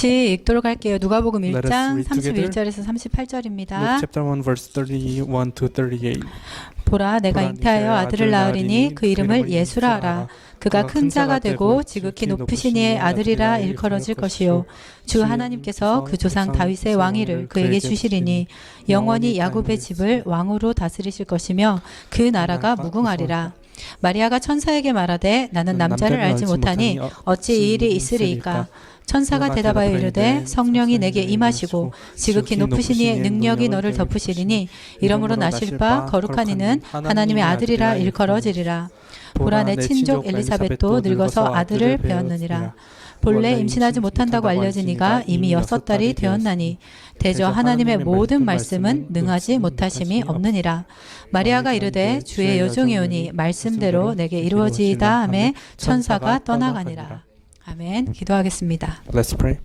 같이 읽도록 할게요. 누가복음 Let us 1장 read together. 31절에서 Luke 38절입니다. chapter 1 verse 31 to 38. 보라 내가 보라, 잉태하여 네가 아들을 낳으리니 그 이름을 예수라 하라. 그가 큰 자가 되고 지극히 높으신 이의 아들이라 일컬어질 것이요 주 하나님께서 그 조상 다윗의 왕위를 그에게 주시리니 영원히 야곱의 집을 왕으로 다스리실 것이며 그 나라가 무궁하리라. 마리아가 천사에게 말하되 나는 남자를 알지 못하니 어찌 이 일이 있으리이까. 천사가 대답하여 이르되 성령이 내게 임하시고 지극히 높으신 이의 능력이 너를 덮으시리니 이러므로 나실 바 거룩한 이는 하나님의 아들이라 일컬어지리라. 보라 내 친족 엘리사벳도 늙어서 아들을 배었느니라. 본래 임신하지 못한다고 알려진 이가 이미 6달이 되었나니 대저 하나님의 모든 말씀은 능하지 못하심이 없느니라. 마리아가 이르되 주의 여종이오니 말씀대로 내게 이루어지이다 하매 천사가 떠나가니라. 아멘. 기도하겠습니다. Let's pray.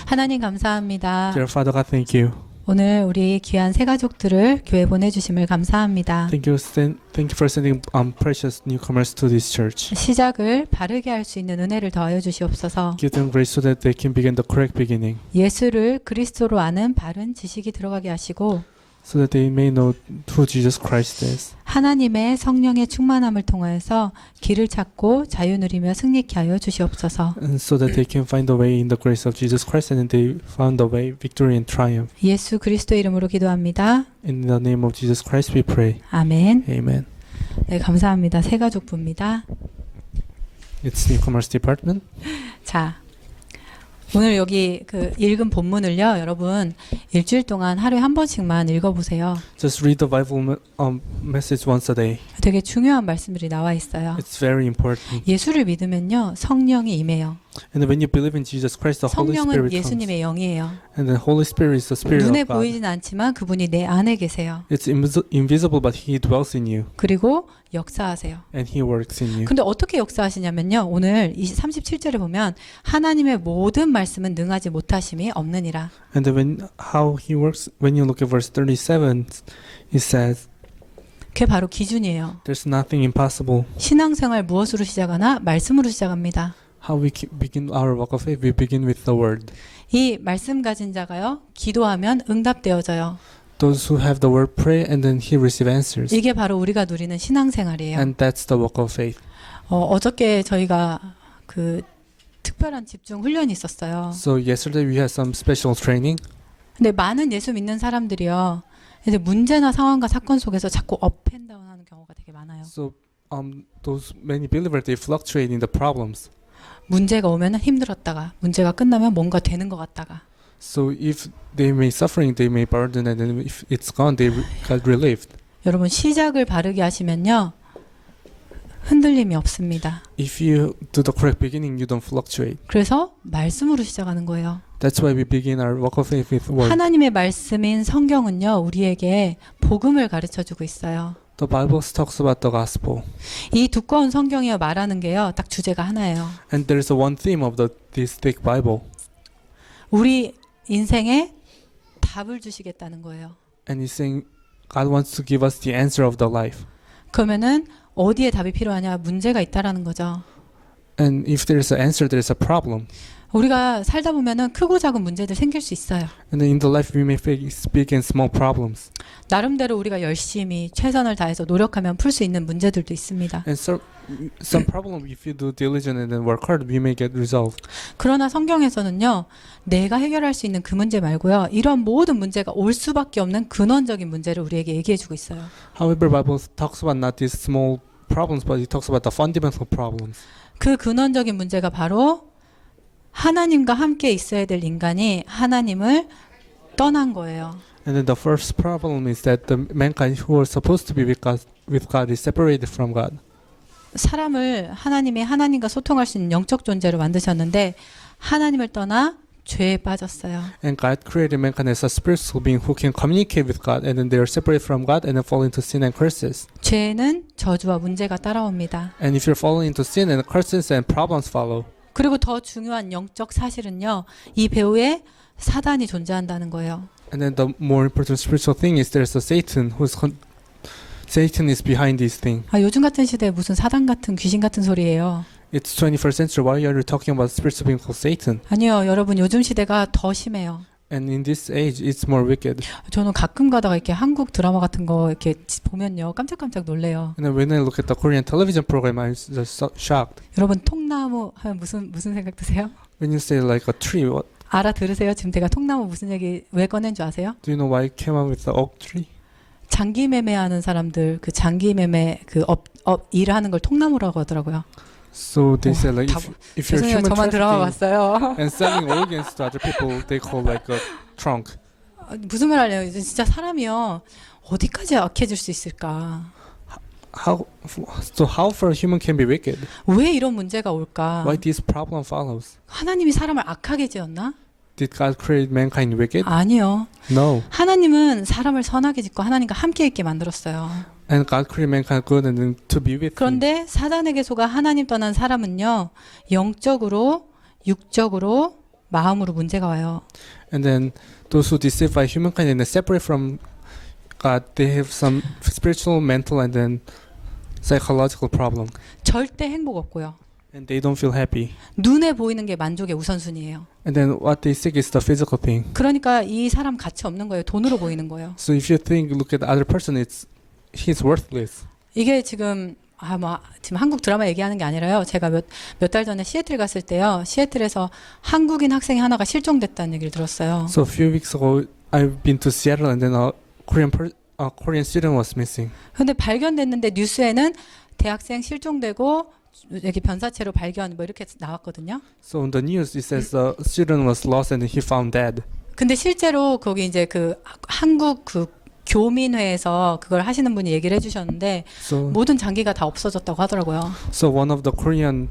하나님 감사합니다. Dear Father God, thank you. 오늘 우리 귀한 새 가족들을 교회 보내주심을 감사합니다. Thank you for sending precious newcomers to this church. 시작을 바르게 할 수 있는 은혜를 더하여 주시옵소서. Give them grace so that they can begin the correct beginning. 예수를 그리스도로 아는 바른 지식이 들어가게 하시고 So that they may know who Jesus Christ is. 하나님의 성령의 충만함을 통하여서 길을 찾고 자유 누리며 승리케 하여 주시옵소서. And so that they can find the way in the grace of Jesus Christ and then they found the way, victory and triumph. 예수 그리스도의 이름으로 기도합니다. In the name of Jesus Christ we pray. 아멘. Amen. 네, 감사합니다. 새 가족부입니다. It's newcomers department. 자, 오늘 여기 그 읽은 본문을요, 여러분 일주일 동안 하루에 한 번씩만 읽어보세요. Just read the Bible message once a day. 되게 중요한 말씀들이 나와 있어요. It's very important. 예수를 믿으면요, 성령이 임해요. And when you believe in Jesus Christ, the Holy 성령은 Spirit comes. 예수님의 영이에요. And the Holy Spirit is the Spirit 눈에 of God. 보이진 않지만 그분이 내 안에 계세요. It's invisible, but He dwells in you, 그리고 역사하세요. and He works in you. 근데 어떻게 역사하시냐면요, 오늘 37절에 보면 하나님의 모든 말씀은 능하지 못하심이 없느니라. And how He works, when you look at verse 37, it says, 그게 바로 기준이에요. "There's nothing impossible." 신앙생활 무엇으로 시작하나? 말씀으로 시작합니다. How we begin our walk of faith, we begin with the Word. 이 말씀 가진 자가요, 기도하면 응답되어져요. Those who have the Word pray, and then He receive answers. 이게 바로 우리가 누리는 신앙생활이에요. And that's the walk of faith. 어저께 저희가 그 특별한 집중 훈련이 있었어요. So yesterday we had some special training. 근데 많은 예수 믿는 사람들이요, 이제 문제나 상황과 사건 속에서 자꾸 업앤다운 하는 경우가 되게 많아요. So those many believers, they fluctuate in the problems. 문제가 오면 힘들었다가 문제가 끝나면 뭔가 되는 것 같다가. So if they may suffering, they may burden, and then if it's gone, they got relieved. 여러분 시작을 바르게 하시면요, 흔들림이 없습니다. If you do the correct beginning, you don't fluctuate. 그래서 말씀으로 시작하는 거예요. That's why we begin our walk of faith with word. 하나님의 말씀인 성경은요, 우리에게 복음을 가르쳐주고 있어요. The Bible talks about the gospel, 이 두꺼운 성경이 말하는 게요, 딱 주제가 하나예요. and there is one theme of this thick Bible, 우리 인생에 답을 주시겠다는 거예요. and He's saying God wants to give us the answer of the life. 그러면은 어디에 답이 필요하냐? 문제가 있다라는 거죠. And if there is an answer, there is a problem. 우리가 살다 보면은 크고 작은 문제들 생길 수 있어요. And then in the life we may face big and small problems. 나름대로 우리가 열심히 최선을 다해서 노력하면 풀 수 있는 문제들도 있습니다. And so some problem, if you do diligent and then work hard, we may get resolved. 그러나 성경에서는요, 내가 해결할 수 있는 그 문제 말고요, 이런 모든 문제가 올 수밖에 없는 근원적인 문제를 우리에게 얘기해주고 있어요. However, Bible talks about not these small problems, but it talks about the fundamental problems. 그 근원적인 문제가 바로 하나님과 함께 있어야 될 인간이 하나님을 떠난 거예요. And then the first problem is that the mankind who are supposed to be with God is separated from God. 사람을 하나님과 소통할 수 있는 영적 존재로 만드셨는데 하나님을 떠나 죄에 빠졌어요. And God created mankind as a spiritual being who can communicate with God, and then they are separated from God and then fall into sin and curses. 죄는 저주와 문제가 따라옵니다. And if you're falling into sin, and curses and problems follow. 그리고 더 중요한 영적 사실은요, 이 배후에 사단이 존재한다는 거예요. And then the more important spiritual thing is there's a Satan Satan is behind these things. 요즘 같은 시대에 무슨 사단 같은 귀신 같은 소리예요. It's 21st century. Why are you talking about spirits being called Satan? 아니요, 여러분 요즘 시대가 더 심해요. And in this age, it's more wicked. 저는 가끔 가다가 이렇게 한국 드라마 같은 거 이렇게 보면요, 깜짝깜짝 놀래요. And then when I look at the Korean television program, I'm just so shocked. 여러분 통나무 하면 무슨 생각 드세요? When you say like a tree, what, 알아들으세요? 지금 제가 통나무 무슨 얘기 왜 꺼낸 줄 아세요? do you know why it came out with the oak tree? 장기 매매하는 사람들 그 장기 매매 그 일을 하는 걸 통나무라고 하더라고요. So they say like 다- if you're 죄송해요, human 저만 드라마 trafficking 봤어요. and selling organs to other people, they call like a trunk. 무슨 말 하려고 진짜 사람이요 어디까지 악해질 수 있을까? How for a human can be wicked? 왜 이런 문제가 올까? Why this problem follows? 하나님이 사람을 악하게 지었나? Did God create mankind wicked? 아니요. No. 하나님은 사람을 선하게 짓고 하나님과 함께 있게 만들었어요. And God created mankind good and then to be with Him. 그런데 사단에게 속아 하나님 떠난 사람은요 영적으로 육적으로 마음으로 문제가 와요. And then those who deceive by humankind and then separate from God, they have some spiritual, mental, and then psychological problem. 절대 행복 없고요. And they don't feel happy. 눈에 보이는 게 만족의 우선순위예요. And then what they seek is the physical thing. 그러니까 이 사람 가치 없는 거예요. 돈으로 보이는 거예요. So if you think, look at the other person, he's worthless. 이게 지금 지금 한국 드라마 얘기하는 게 아니라요. 제가 몇 달 전에 시애틀 갔을 때요. 시애틀에서 한국인 학생이 하나가 실종됐다는 얘기를 들었어요. So a few weeks ago, I've been to Seattle, and then a Korean student was missing. 근데 발견됐는데 뉴스에는 대학생 실종되고 여기 변사체로 발견 뭐 이렇게 나왔거든요. So in the news, it says the student was lost and he found dead. 근데 실제로 거기 이제 그 한국 그 교민회에서 그걸 하시는 분이 얘기를 해주셨는데 So 모든 장기가 다 없어졌다고 하더라고요. So one of the Korean,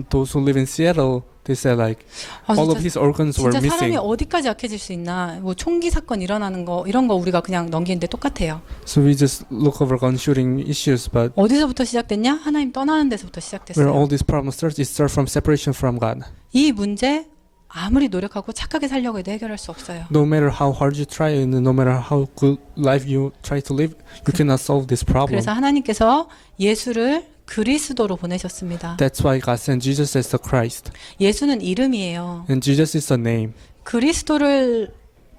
those who live in Seattle, they said like all of his organs were 진짜 사람이 missing. 어디까지 악해질 수 있나? 뭐 총기 사건 일어나는 거 이런 거 우리가 그냥 넘기는데 똑같아요. So we just look over gun shooting issues, but 어디서부터 시작됐냐? 하나님 떠나는 데서부터 where 시작됐어요. all these problems start, it starts from separation from God. 이 문제 아무리 노력하고 착하게 살려고 해도 해결할 수 없어요. No matter how hard you try and no matter how good life you try to live, you cannot solve this problem. 그래서 하나님께서 예수를 그리스도로 보내셨습니다. That's why God sent Jesus as the Christ. 예수는 이름이에요. And Jesus is a name. 그리스도를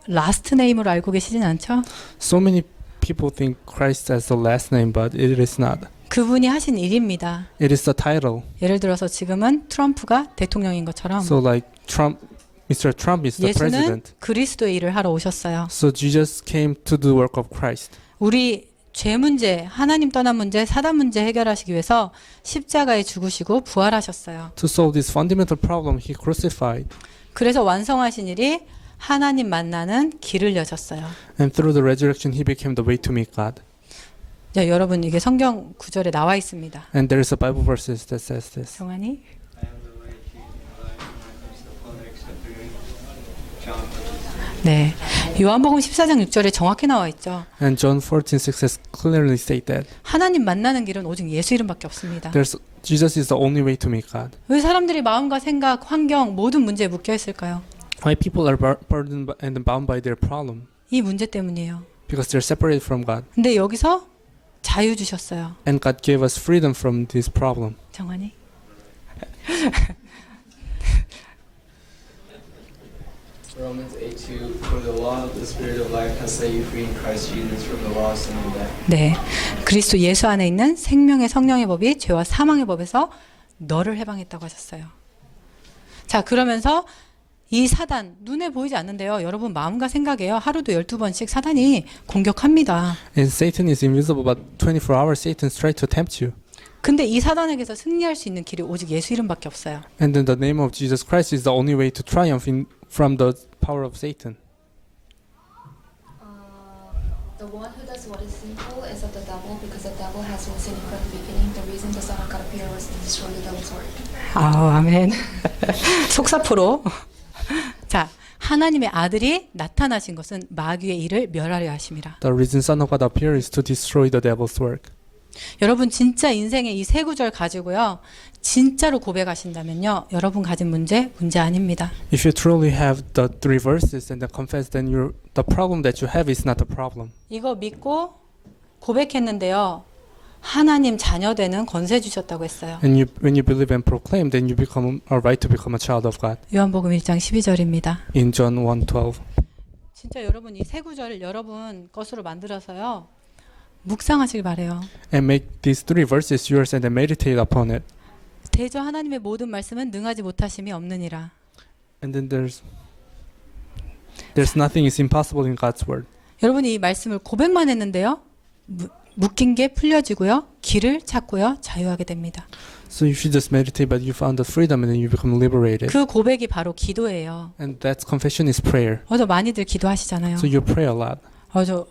라스트 네임으로 알고 계시진 않죠? So many people think Christ as the last name, but it is not. 그분이 하신 일입니다. It is the title. 예를 들어서 지금은 트럼프가 대통령인 것처럼 So like Mr. Trump is the 예수는 president. 그리스도의 일을 하러 오셨어요. So Jesus came to do the work of Christ. 우리 죄 문제, 하나님 떠난 문제, 사단 문제 해결하시기 위해서 십자가에 죽으시고 부활하셨어요. To solve this fundamental problem, he crucified. 그래서 완성하신 일이 하나님 만나는 길을 여셨어요. And through the resurrection, he became the way to meet God. 자, 여러분 이게 성경 구절에 나와 있습니다. And there is a Bible verse that says this. 정환이? 네, 요한복음 14장 6절에 정확히 나와 있죠. And John 14:6 says clearly state that 하나님 만나는 길은 오직 예수 이름밖에 없습니다. Jesus is the only way to meet God. 왜 사람들이 마음과 생각, 환경 모든 문제에 묶여 있을까요? Why people are burdened and bound by their problem? 이 문제 때문이에요. Because they're separated from God. 근데 여기서 자유 주셨어요. And God gave us freedom from this problem. 정환이? Romans 8:2 For the law of the Spirit of life has set you free in Christ Jesus from the law of sin and death. 네, 그리스도 예수 안에 있는 생명의 성령의 법이 죄와 사망의 법에서 너를 해방했다고 하셨어요. 자, 그러면서 이 사단 눈에 보이지 않는데요. 여러분 마음과 생각에요. 하루도 12번씩 사단이 공격합니다. And Satan is invisible, but 24 hours Satan tries to tempt you. 근데 이 사단에게서 승리할 수 있는 길이 오직 예수 이름밖에 없어요. And then the name of Jesus Christ is the only way to triumph from the power of Satan. The one who does what is sinful is of the devil, because the devil has been sinning from the beginning. The reason the Son of God appeared was to destroy the devil's work. 아멘. 속사포로. 자, 하나님의 아들이 나타나신 것은 마귀의 일을 멸하려 하심이라. The reason Son of God appeared is to destroy the devil's work. 여러분 진짜 인생의 이 세 구절 가지고요. 진짜로 고백하신다면요. 여러분 가진 문제 아닙니다. If you truly have the three verses and then confess, then the problem that you have is not the problem. 이거 믿고 고백했는데요. 하나님 자녀 되는 권세 주셨다고 했어요. And when you believe and proclaim, then you become a right to become a child of God. 요한복음 1장 12절입니다. In John 1:12. 진짜 여러분 이 세 구절을 여러분 것으로 만들어서요. 묵상하시길 바래요. And make these 3 verses yours and then meditate upon it. 대저 하나님의 모든 말씀은 능하지 못하심이 없느니라. And then there's nothing is impossible in God's word. 여러분이 이 말씀을 고백만 했는데요. 묶인 게 풀려지고요. 길을 찾고요. 자유하게 됩니다. So you should just meditate, but you found the freedom and then you become liberated. 그 고백이 바로 기도예요. And that confession is prayer. 어저 많이들 기도하시잖아요. So you pray a lot.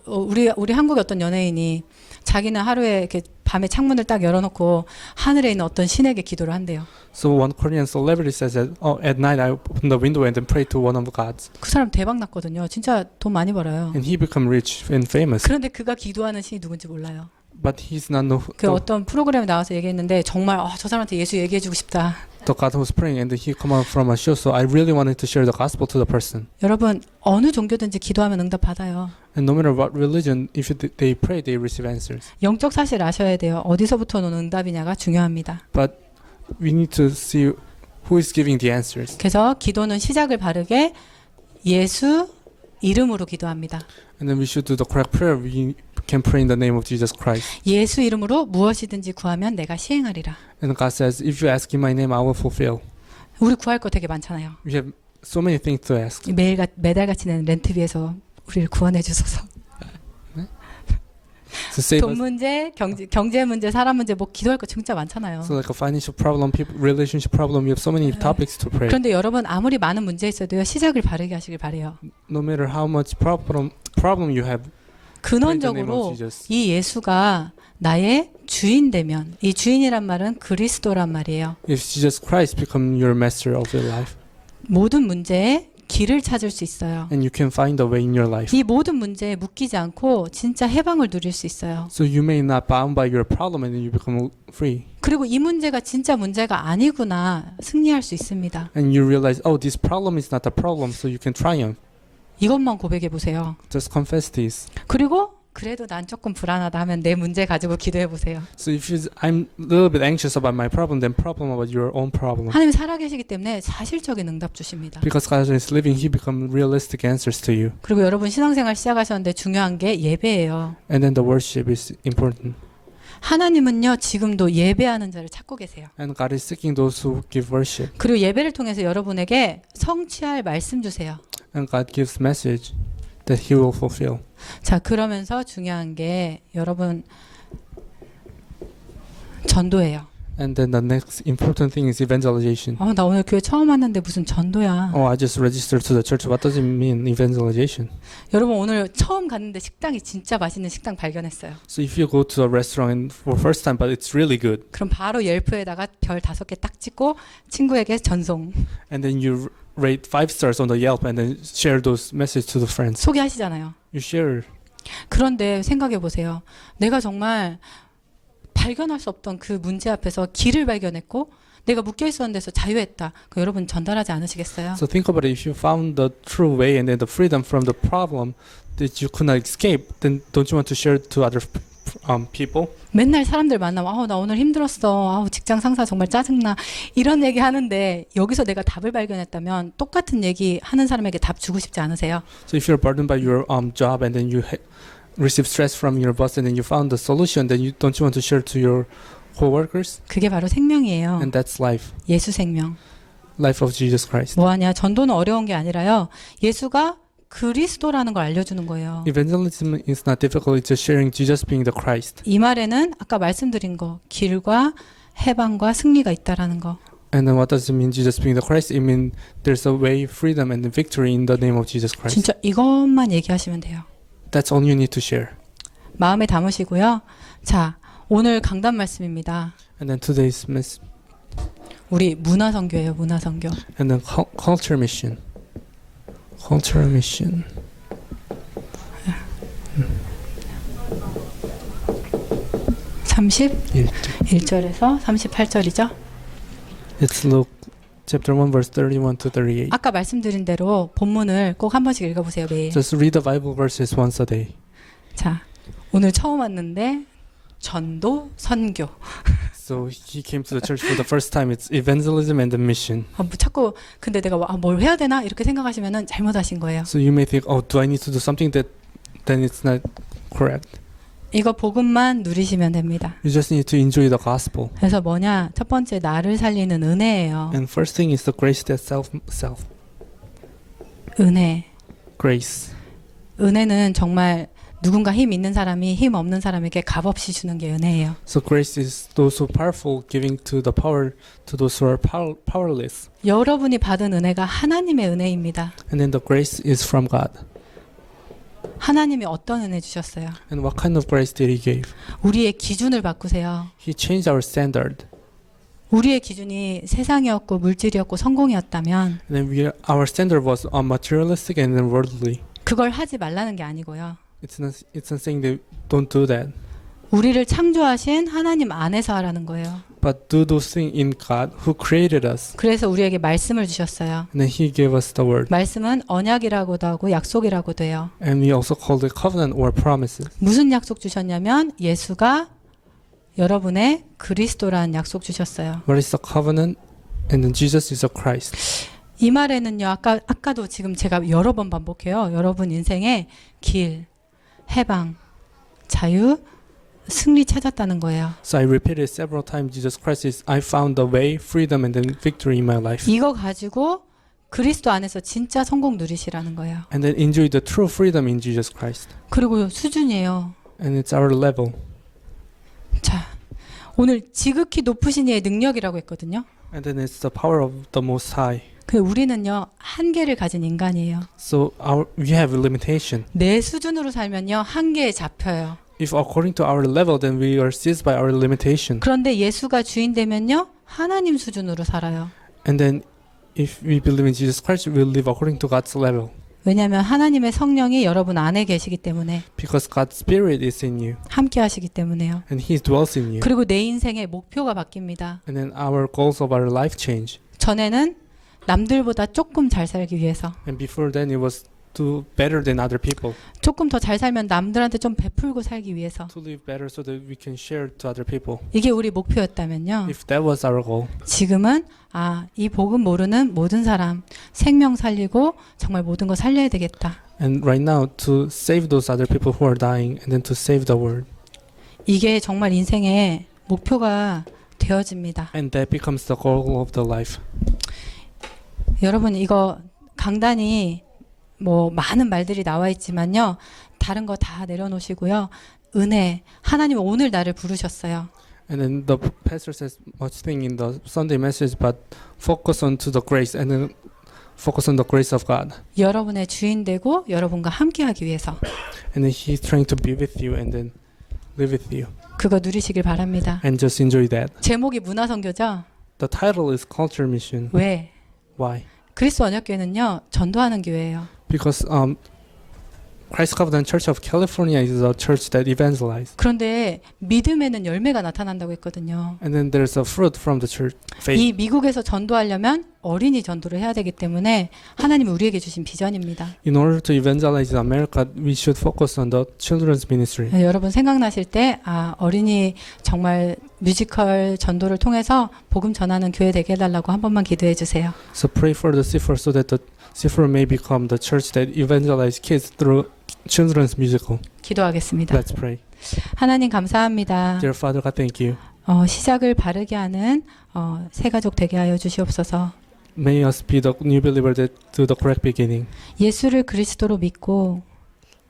우리 한국의 어떤 연예인이 자기는 하루에 이렇게 밤에 창문을 딱 열어놓고 하늘에 있는 어떤 신에게 기도를 한대요. So one Korean celebrity says that at night I open the window and then pray to one of the gods. 그 사람 대박 났거든요. 진짜 돈 많이 벌어요. And he become rich and famous. 그런데 그가 기도하는 신이 누군지 몰라요. But he's not know 그 어떤 프로그램에 나와서 얘기했는데 정말 저 사람한테 예수 얘기해주고 싶다. the God who's praying, and he come out from a show. So I really wanted to share the gospel to the person. 여러분 어느 종교든지 기도하면 응답 받아요. And no matter what religion, if they pray, they receive answers. 영적 사실 아셔야 돼요. 어디서부터 오는 응답이냐가 중요합니다. But we need to see who is giving the answers. 그래서 기도는 시작을 바르게 예수 이름으로 기도합니다. And then we should do the correct prayer. We can pray in the name of Jesus Christ. 예수 이름으로 무엇이든지 구하면 내가 시행하리라. And God says, if you ask in my name, I will fulfill. 우리 구할 거 되게 많잖아요. We have so many things to ask. 매달같이 내는 렌트비에서 우리를 구원해 주소서. To save 돈 us. 문제, 경제 문제, 사람 문제 뭐 기도할 거 진짜 많잖아요. So like a financial problem, relationship problem, we have so many topics to pray. 그런데 여러분 아무리 많은 문제 있어도요. 시작을 바르게 하시길 바래요. No matter how much problem you have, pray in the name 근원적으로 of Jesus. 이 예수가 나의 주인 되면 이 주인이란 말은 그리스도란 말이에요. If Jesus Christ become your master of your life, 모든 문제에 길을 찾을 수 있어요. and you can find a way in your life. 이 모든 문제에 묶이지 않고 진짜 해방을 누릴 수 있어요. So you may not bound by your problem, and then you become free. 그리고 이 문제가 진짜 문제가 아니구나 승리할 수 있습니다. And you realize, oh, this problem is not a problem, so you can triumph. 이것만 고백해 보세요. Just confess this. 그리고 그래도 난 조금 불안하다 하면 내 문제 가지고 기도해 보세요. So if I'm a little bit anxious about my problem, then problem about your own problem. 하나님 살아계시기 때문에 사실적인 응답 주십니다. Because God is living, He become realistic answers to you. 그리고 여러분 신앙생활 시작하셨는데 중요한 게 예배예요. And then the worship is important. 하나님은요 지금도 예배하는 자를 찾고 계세요. And God is seeking those who give worship. 그리고 예배를 통해서 여러분에게 성취할 말씀 주세요. And God gives message that He will fulfill. 자 그러면서 중요한 게 여러분 전도예요. And then the next important thing is evangelization. 나 오늘 교회 처음 왔는데 무슨 전도야. Oh, I just registered to the church. What does it mean, evangelization? 여러분 오늘 처음 갔는데 식당이 진짜 맛있는 식당 발견했어요. So if you go to a restaurant for first time, but it's really good, 그럼 바로 옐프에다가 별 5개 딱 찍고 친구에게 전송 and then you rate 5 stars on the Yelp, and then share those messages to the friends. 소개하시잖아요. You share. 그런데 생각해 보세요. 내가 정말 발견할 수 없던 그 문제 앞에서 길을 발견했고 내가 묶여 있었는 데서 자유했다. 그럼 여러분 전달하지 않으시겠어요? So think about it. If you found the true way and then the freedom from the problem that you could not escape, then don't you want to share it to other people? 맨날 사람들 만나면 나 오늘 힘들었어. 직장 상사 정말 짜증나. 이런 얘기 하는데 여기서 내가 답을 발견했다면 똑같은 얘기 하는 사람에게 답 주고 싶지 않으세요? So if you're burdened by your job and then you receive stress from your boss and then you found the solution, then don't you want to share to your co-workers? 그게 바로 생명이에요. And that's life. 예수 생명. Life of Jesus Christ. 뭐하냐? 전도는 어려운 게 아니라요. 예수가 그리스도라는 걸 알려주는 거예요. Evangelism is not difficult. It's just sharing Jesus being the Christ. 이 말에는 아까 말씀드린 거 길과 해방과 승리가 있다라는 거. And then what does it mean, Jesus being the Christ? It means there's a way, freedom, and victory in the name of Jesus Christ. 진짜 이것만 얘기하시면 돼요. That's all you need to share. 마음에 담으시고요. 자, 오늘 강단 말씀입니다. And then today's message. 우리 문화선교예요. 문화선교. And then culture mission. Cultural mission. 31절에서 38절이죠. It's Luke chapter 1 verse 31 to 38. 아까 말씀드린 대로 본문을 꼭 한 번씩 읽어보세요. 매일. Just read the Bible verses once a day. 자, 오늘 처음 왔는데 전도, 선교. So he came to the church for the first time. It's evangelism and the mission. 뭐 자꾸 근데 내가 뭘 해야 되나 이렇게 생각하시면은 잘못하신 거예요. So you may think, oh, do I need to do something that then it's not correct. 이거 복음만 누리시면 됩니다. You just need to enjoy the gospel. 그래서 뭐냐? 첫 번째 나를 살리는 은혜예요. And first thing is the grace that self. 은혜. Grace. 은혜는 정말 누군가 힘 있는 사람이 힘 없는 사람에게 값없이 주는 게 은혜예요. So grace is those who are powerful giving to the power to those who are powerless. 여러분이 받은 은혜가 하나님의 은혜입니다. And then the grace is from God. 하나님이 어떤 은혜 주셨어요? And what kind of grace did he give? 우리의 기준을 바꾸세요. He changed our standard. 우리의 기준이 세상이었고 물질이었고 성공이었다면 And then our standard was materialistic and then worldly. 그걸 하지 말라는 게 아니고요. It's not saying that don't do that. 우리를 창조하신 하나님 안에서 하라는 거예요. But do those things in God who created us. 그래서 우리에게 말씀을 주셨어요. And then he gave us the word. 말씀은 언약이라고도 하고 약속이라고도 해요. And we also call it covenant or promises. 무슨 약속 주셨냐면 예수가 여러분의 그리스도라는 약속 주셨어요. What is the covenant? And then Jesus is a Christ. 이 말에는요. 아까도 지금 제가 여러 번 반복해요. 여러분 인생에 길, 해방, 자유, 승리 찾았다는 거예요. So I repeated several times. Jesus Christ is I found the way, freedom, and then victory in my life. 이거 가지고 그리스도 안에서 진짜 성공 누리시라는 거예요. And then enjoy the true freedom in Jesus Christ. 그리고 수준이에요. And it's our level. 자, 오늘 지극히 높으신 이의 능력이라고 했거든요. And then it's the power of the Most High. 그 우리는요 한계를 가진 인간이에요. So we have a limitation. 내 수준으로 살면요 한계에 잡혀요. If according to our level, then we are seized by our limitation. 그런데 예수가 주인 되면요 하나님 수준으로 살아요. And then if we believe in Jesus Christ, we will live according to God's level. 왜냐하면 하나님의 성령이 여러분 안에 계시기 때문에 Because God's Spirit is in you. 함께 하시기 때문에요. And He dwells in you. 그리고 내 인생의 목표가 바뀝니다. And then our goals of our life change. 전에는 남들보다 조금 잘 살기 위해서 And before then it was to better than other people. 조금 더 잘 살면 남들한테 좀 베풀고 살기 위해서 To live better so that we can share to other people. 이게 우리 목표였다면요. If that was our goal. 지금은 이 복음 모르는 모든 사람 생명 살리고 정말 모든 거 살려야 되겠다. And right now to save those other people who are dying and then to save the world. 이게 정말 인생의 목표가 되어집니다. And that becomes the goal of the life. 여러분 이거 강단이 뭐 많은 말들이 나와 있지만요. 다른 거 다 내려놓으시고요. 은혜, 하나님 오늘 나를 부르셨어요. And then the pastor says much thing in the Sunday message, but focus on to the grace and then focus on the grace of God. 여러분의 주인 되고 여러분과 함께하기 위해서 And then He's trying to be with you and then live with you. 그거 누리시길 바랍니다. And just enjoy that. 제목이 문화선교죠? The title is Culture Mission. 왜? Why? 그리스도 언약교회는요. 전도하는 교회예요. Because Christ Covenant Church of California is a church that evangelizes. 그런데 믿음에는 열매가 나타난다고 했거든요. And then there's a fruit from the church faith. 이 미국에서 전도하려면 어린이 전도를 해야 되기 때문에 하나님이 우리에게 주신 비전입니다. In order to evangelize in America, we should focus on the children's ministry. 여러분 생각나실 때 어린이 정말 뮤지컬 전도를 통해서 복음 전하는 교회 되게 해달라고 한 번만 기도해 주세요. So pray for the CFR so that the CFR may become the church that evangelizes kids through children's musical. 기도하겠습니다. Let's pray. 하나님 감사합니다. Dear Father God, thank you. 시작을 바르게 하는 새 가족 되게 하여 주시옵소서. May us be the new believer that do the correct beginning. 예수를 그리스도로 믿고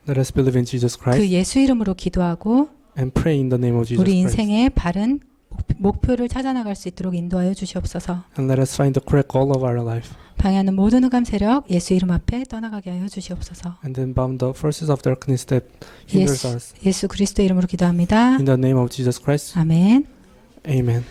Let us believe in Jesus 그 Christ 예수 이름으로 기도하고 and pray in the name of Jesus 우리 Christ. 인생의 바른 목표를 찾아나갈 수 있도록 인도하여 주시옵소서. And let us find the correct goal of our life. 방해하는 모든 흑암 세력 예수 이름 앞에 떠나가게 하여 주시옵소서. And then bound the forces of darkness that hinders us. 예수 그리스도 이름으로 기도합니다. In the name of Jesus Christ. 아멘. Amen.